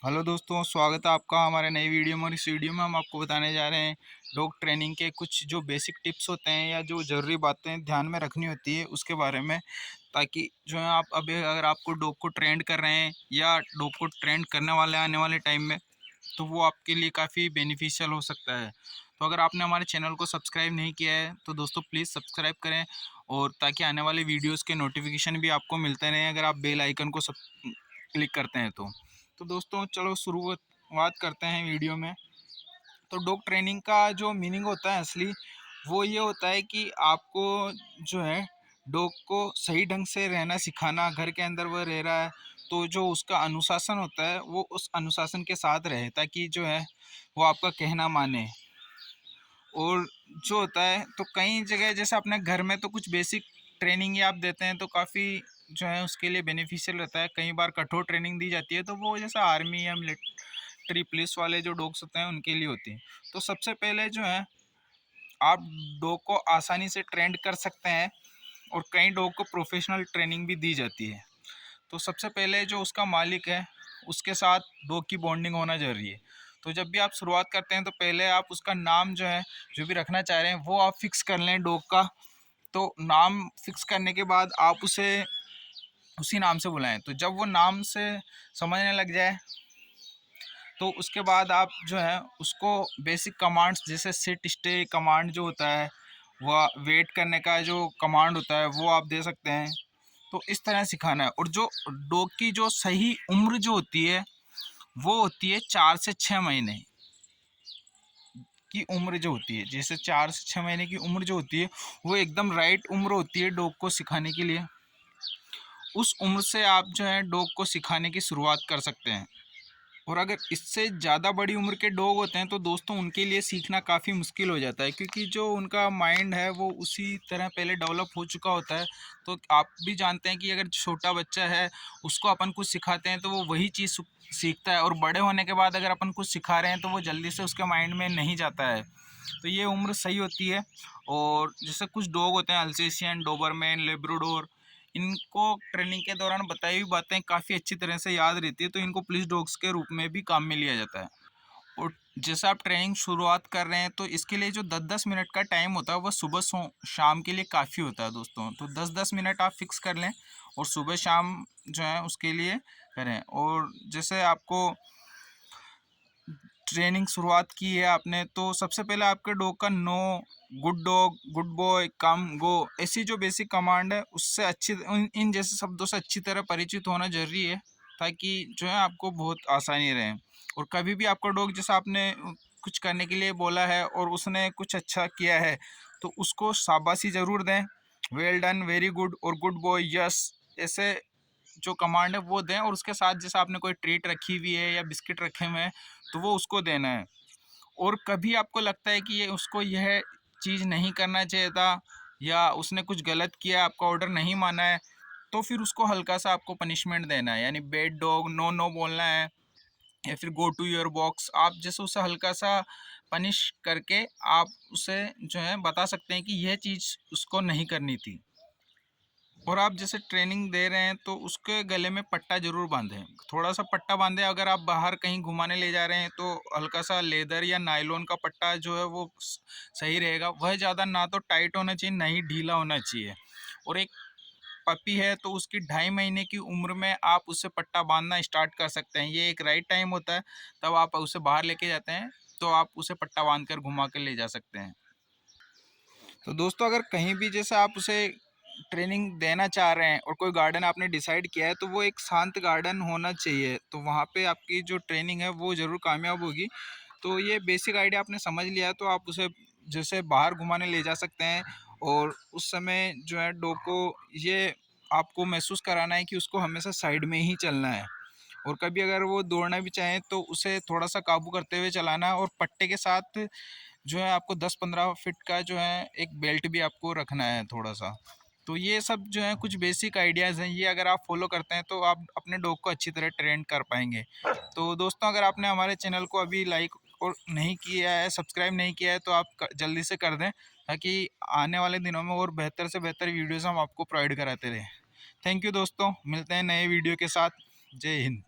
Hello दोस्तों, स्वागत है आपका हमारे नई वीडियो में। और इस वीडियो में हम आपको बताने जा रहे हैं डॉग ट्रेनिंग के कुछ जो बेसिक टिप्स होते हैं या जो ज़रूरी बातें ध्यान में रखनी होती है उसके बारे में, ताकि जो है आप अभी अगर आपको डॉग को ट्रेंड कर रहे हैं या डॉग को ट्रेंड करने वाले आने वाले टाइम में, तो वो आपके लिए काफ़ी बेनिफिशियल हो सकता है। तो अगर आपने हमारे चैनल को सब्सक्राइब नहीं किया है तो दोस्तों प्लीज़ सब्सक्राइब करें, और ताकि आने वाले वीडियोज़ के नोटिफिकेशन भी आपको मिलते रहें अगर आप बेल आइकन को सब क्लिक करते हैं तो दोस्तों चलो शुरुआत करते हैं वीडियो में। तो डॉग ट्रेनिंग का जो मीनिंग होता है असली, वो ये होता है कि आपको जो है डॉग को सही ढंग से रहना सिखाना। घर के अंदर वह रह रहा है तो जो उसका अनुशासन होता है वो उस अनुशासन के साथ रहे, ताकि जो है वो आपका कहना माने। और जो होता है तो कई जगह जैसे अपने घर में तो कुछ बेसिक ट्रेनिंग ही आप देते हैं तो काफ़ी जो है उसके लिए बेनिफिशियल रहता है। कई बार कठोर ट्रेनिंग दी जाती है तो वो जैसा आर्मी या मिलिट्री पुलिस वाले जो डॉग्स होते हैं उनके लिए होती है। तो सबसे पहले जो है आप डॉग को आसानी से ट्रेंड कर सकते हैं, और कई डॉग को प्रोफेशनल ट्रेनिंग भी दी जाती है। तो सबसे पहले जो उसका मालिक है उसके साथ डॉग की बॉन्डिंग होना ज़रूरी है। तो जब भी आप शुरुआत करते हैं तो पहले आप उसका नाम जो है जो भी रखना चाह रहे हैं वो आप फिक्स कर लें डॉग का। तो नाम फिक्स करने के बाद आप उसे उसी नाम से बुलाएं। तो जब वो नाम से समझने लग जाए तो उसके बाद आप जो है उसको बेसिक कमांड्स जैसे सिट स्टे कमांड जो होता है, वह वेट करने का जो कमांड होता है वो आप दे सकते हैं। तो इस तरह सिखाना है। और जो डॉग की जो सही उम्र जो होती है वो होती है 4 से 6 महीने की उम्र जो होती है। जैसे 4 से 6 महीने की उम्र जो होती है वो एकदम राइट उम्र होती है डॉग को सिखाने के लिए। उस उम्र से आप जो है डॉग को सिखाने की शुरुआत कर सकते हैं। और अगर इससे ज़्यादा बड़ी उम्र के डॉग होते हैं तो दोस्तों उनके लिए सीखना काफ़ी मुश्किल हो जाता है, क्योंकि जो उनका माइंड है वो उसी तरह पहले डेवलप हो चुका होता है। तो आप भी जानते हैं कि अगर छोटा बच्चा है उसको अपन कुछ सिखाते हैं तो वो वही चीज़ सीखता है, और बड़े होने के बाद अगर अपन कुछ सिखा रहे हैं तो वो जल्दी से उसके माइंड में नहीं जाता है। तो ये उम्र सही होती है। और जैसे कुछ डॉग होते हैं अल्सेशियन, डोबरमैन, लेब्राडोर, इनको ट्रेनिंग के दौरान बताई हुई बातें काफ़ी अच्छी तरह से याद रहती है, तो इनको पुलिस डॉग्स के रूप में भी काम में लिया जाता है। और जैसे आप ट्रेनिंग शुरुआत कर रहे हैं तो इसके लिए जो 10-10 मिनट का टाइम होता है वह सुबह शाम के लिए काफ़ी होता है दोस्तों। तो 10-10 मिनट आप फिक्स कर लें और सुबह शाम जो है उसके लिए करें। और जैसे आपको ट्रेनिंग शुरुआत की है आपने, तो सबसे पहले आपके डॉग का no, good dog, good boy, come, go, ऐसी जो बेसिक कमांड है उससे अच्छी इन जैसे शब्दों से अच्छी तरह परिचित होना जरूरी है, ताकि जो है आपको बहुत आसानी रहे। और कभी भी आपका डॉग जैसा आपने कुछ करने के लिए बोला है और उसने कुछ अच्छा किया है तो उसको शाबाशी ज़रूर दें। वेल डन, वेरी गुड और गुड बॉय, यस, ऐसे जो कमांड है वो दें। और उसके साथ जैसे आपने कोई ट्रीट रखी हुई है या बिस्किट रखे हुए हैं तो वो उसको देना है। और कभी आपको लगता है कि ये उसको यह चीज़ नहीं करना चाहिए था या उसने कुछ गलत किया, आपका ऑर्डर नहीं माना है, तो फिर उसको हल्का सा आपको पनिशमेंट देना है, यानी बैड डॉग, नो नो बोलना है, या फिर गो टू योर बॉक्स। आप जैसे उसे हल्का सा पनिश करके आप उसे जो है बता सकते हैं कि यह चीज़ उसको नहीं करनी थी। और आप जैसे ट्रेनिंग दे रहे हैं तो उसके गले में पट्टा ज़रूर बांधें, थोड़ा सा पट्टा बांधें। अगर आप बाहर कहीं घुमाने ले जा रहे हैं तो हल्का सा लेदर या नायलॉन का पट्टा जो है वो सही रहेगा। वह ज़्यादा ना तो टाइट होना चाहिए ना ही ढीला होना चाहिए। और एक पपी है तो उसकी 2.5 महीने की उम्र में आप उससे पट्टा बांधना स्टार्ट कर सकते हैं। ये एक राइट टाइम होता है, तब आप उसे बाहर लेके जाते हैं तो आप उसे पट्टा बांध कर घुमा कर ले जा सकते हैं। तो दोस्तों अगर कहीं भी जैसे आप उसे ट्रेनिंग देना चाह रहे हैं और कोई गार्डन आपने डिसाइड किया है तो वो एक शांत गार्डन होना चाहिए, तो वहाँ पे आपकी जो ट्रेनिंग है वो ज़रूर कामयाब होगी। तो ये बेसिक आइडिया आपने समझ लिया तो आप उसे जैसे बाहर घुमाने ले जा सकते हैं। और उस समय जो है डॉग को ये आपको महसूस कराना है कि उसको हमेशा साइड में ही चलना है। और कभी अगर वो दौड़ना भी चाहें तो उसे थोड़ा सा काबू करते हुए चलाना है। और पट्टे के साथ जो है आपको 10-15 फीट का जो है एक बेल्ट भी आपको रखना है थोड़ा सा। तो ये सब जो है कुछ बेसिक आइडियाज़ हैं, ये अगर आप फॉलो करते हैं तो आप अपने डॉग को अच्छी तरह ट्रेन कर पाएंगे। तो दोस्तों अगर आपने हमारे चैनल को अभी लाइक और नहीं किया है, सब्सक्राइब नहीं किया है, तो आप जल्दी से कर दें, ताकि आने वाले दिनों में और बेहतर से बेहतर वीडियोज़ हम आपको प्रोवाइड कराते रहें। थैंक यू दोस्तों, मिलते हैं नए वीडियो के साथ। जय हिंद।